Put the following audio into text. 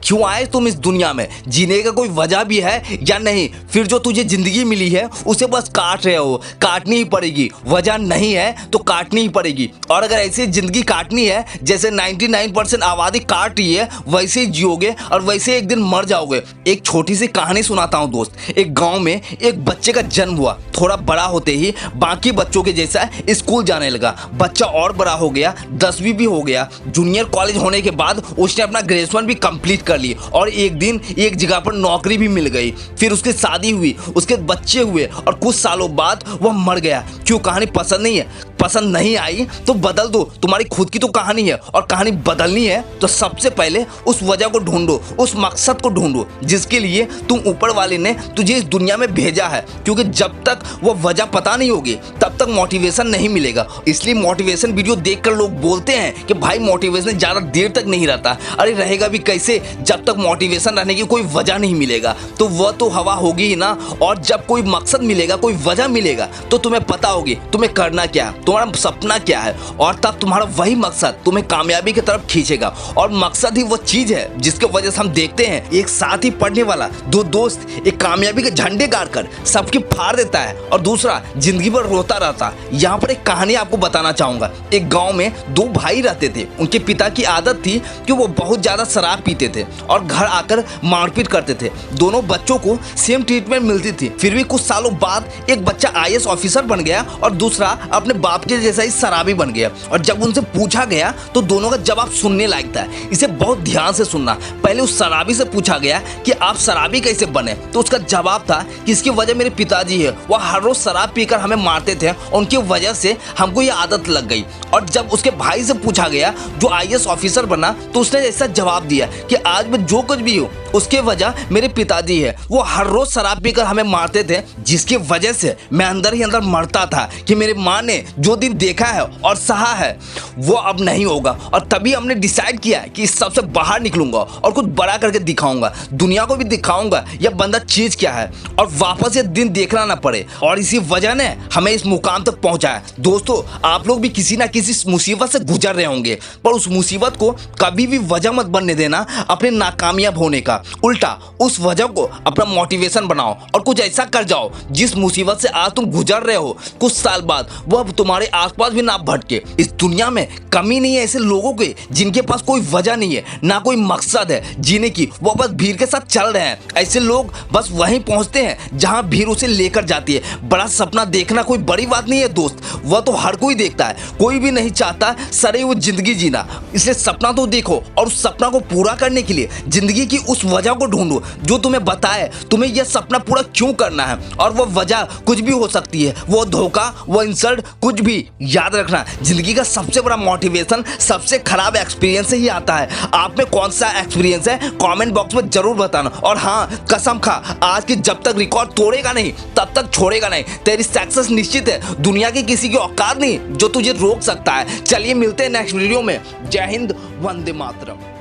क्यों आए तुम इस दुनिया में, जीने का कोई वजह भी है या नहीं, फिर जो तुझे जिंदगी मिली है उसे बस काट रहे हो, काटनी ही पड़ेगी, वजह नहीं है तो काटनी ही पड़ेगी। और अगर ऐसी जिंदगी काटनी है जैसे 99% आबादी काट रही है वैसे ही जियोगे और वैसे एक दिन मर जाओगे। एक छोटी सी कहानी सुनाता हूँ दोस्त। एक गांव में एक बच्चे का जन्म हुआ, थोड़ा बड़ा होते ही बाकी बच्चों के जैसा स्कूल जाने लगा। बच्चा और बड़ा हो गया, 10वीं भी हो गया। जूनियर कॉलेज होने के बाद उसने अपना ग्रेजुएशन भी कंप्लीट कर ली और एक दिन एक जगह पर नौकरी भी मिल गई। फिर उसकी शादी हुई, उसके बच्चे हुए और कुछ सालों बाद वह मर गया। क्यों? कहानी पसंद नहीं है? पसंद नहीं आई तो बदल दो, तुम्हारी खुद की तो कहानी है और कहानी बदलनी है तो सबसे पहले उस वजह को ढूंढो, उस मकसद को ढूंढो जिसके लिए तुम ऊपर वाले ने तुझे इस दुनिया में भेजा है। क्योंकि जब तक वो वजह पता नहीं होगी तब तक मोटिवेशन नहीं मिलेगा। इसलिए मोटिवेशन वीडियो देखकर लोग बोलते हैं कि भाई मोटिवेशन ज़्यादा देर तक नहीं रहता। अरे रहेगा भी कैसे जब तक मोटिवेशन रहने की कोई वजह नहीं मिलेगा, तो वह तो हवा होगी ही ना। और जब कोई मकसद मिलेगा, कोई वजह मिलेगा तो तुम्हें पता होगी तुम्हें करना क्या है, तुम्हारा सपना क्या है, और तब तुम्हारा वही मकसद तुम्हें कामयाबी की तरफ खींचेगा। और मकसद ही वो चीज है जिसके वजह से हम देखते हैं एक साथ ही पढ़ने वाला दो दोस्त एक कामयाबी के झंडे गाड़कर सबकी फाड़ देता है और दूसरा जिंदगी भर रोता रहता है। यहाँ पर एक कहानी आपको बताना चाहूंगा। एक गांव में दो भाई रहते थे। उनके पिता की आदत थी कि वो बहुत ज्यादा शराब पीते थे और घर आकर मारपीट करते थे। दोनों बच्चों को सेम ट्रीटमेंट मिलती थी। फिर भी कुछ सालों बाद एक बच्चा IAS ऑफिसर बन गया और दूसरा अपने बाप के जैसा ही शराबी बन गया। और जब उनसे पूछा गया तो दोनों का जवाब सुनने लायक था। इसे बहुत ध्यान से सुनना। पहले उस शराबी से पूछा गया कि आप शराबी कैसे बने, तो उसका जवाब था कि इसकी वजह मेरे पिताजी है, वह हर रोज शराब पीकर हमें मारते थे, उनकी वजह से हमको ये आदत लग गई। और जब उसके भाई से पूछा गया जो IAS ऑफिसर बना तो उसने ऐसा जवाब दिया कि आज मैं जो कुछ भी हूँ उसके वजह मेरे पिताजी है, वो हर रोज शराब पीकर हमें मारते थे जिसकी वजह से मैं अंदर ही अंदर मरता था कि मेरी माँ ने जो दिन देखा है और सहा है वो अब नहीं होगा। और तभी हमने डिसाइड किया कि इस सबसे बाहर निकलूंगा और कुछ बड़ा करके दिखाऊंगा, दुनिया को भी दिखाऊंगा यह बंदा चीज क्या है और वापस ये दिन देखना ना पड़े। और इसी वजह ने हमें इस मुकाम तक पहुंचाया। दोस्तों आप लोग भी किसी ना किसी मुसीबत से गुजर रहे होंगे, पर उस मुसीबत को कभी भी वजह मत बनने देना अपने नाकामयाब होने का। उल्टा उस वजह को अपना मोटिवेशन बनाओ और कुछ ऐसा कर जाओ जिस मुसीबत से आज तुम गुजर रहे हो कुछ साल बाद वो अब तुम्हारे आसपास भी ना भटके। इस दुनिया में कमी नहीं है ऐसे लोगों के जिनके पास कोई वजह नहीं है, ना कोई मकसद है जीने की, वो बस भीड़ के साथ चल रहे हैं। ऐसे लोग बस वहीं पहुंचते हैं जहां भीड़ उसे लेकर जाती है। बड़ा सपना देखना कोई बड़ी बात नहीं है दोस्त, वह तो हर कोई देखता है। कोई भी नहीं चाहता सड़ी हुई जिंदगी जीना। इसलिए सपना तो देखो और उस सपना को पूरा करने के लिए जिंदगी की उस वजह को ढूंढो जो तुम्हें बताए तुम्हें यह सपना पूरा क्यों करना है। और वो वजह कुछ भी हो सकती है, वो धोखा, वो इंसल्ट, कुछ भी। याद रखना जिंदगी का सबसे बड़ा मोटिवेशन सबसे खराब एक्सपीरियंस से ही आता है। आप में कौन सा एक्सपीरियंस है कमेंट बॉक्स में जरूर बताना। और हाँ कसम खा आज की जब तक रिकॉर्ड तोड़ेगा नहीं तब तक छोड़ेगा नहीं। तेरी सक्सेस निश्चित है, दुनिया की किसी की औकात नहीं जो तुझे रोक सकता है। चलिए मिलते हैं नेक्स्ट वीडियो में। जय हिंद, वंदे मातरम।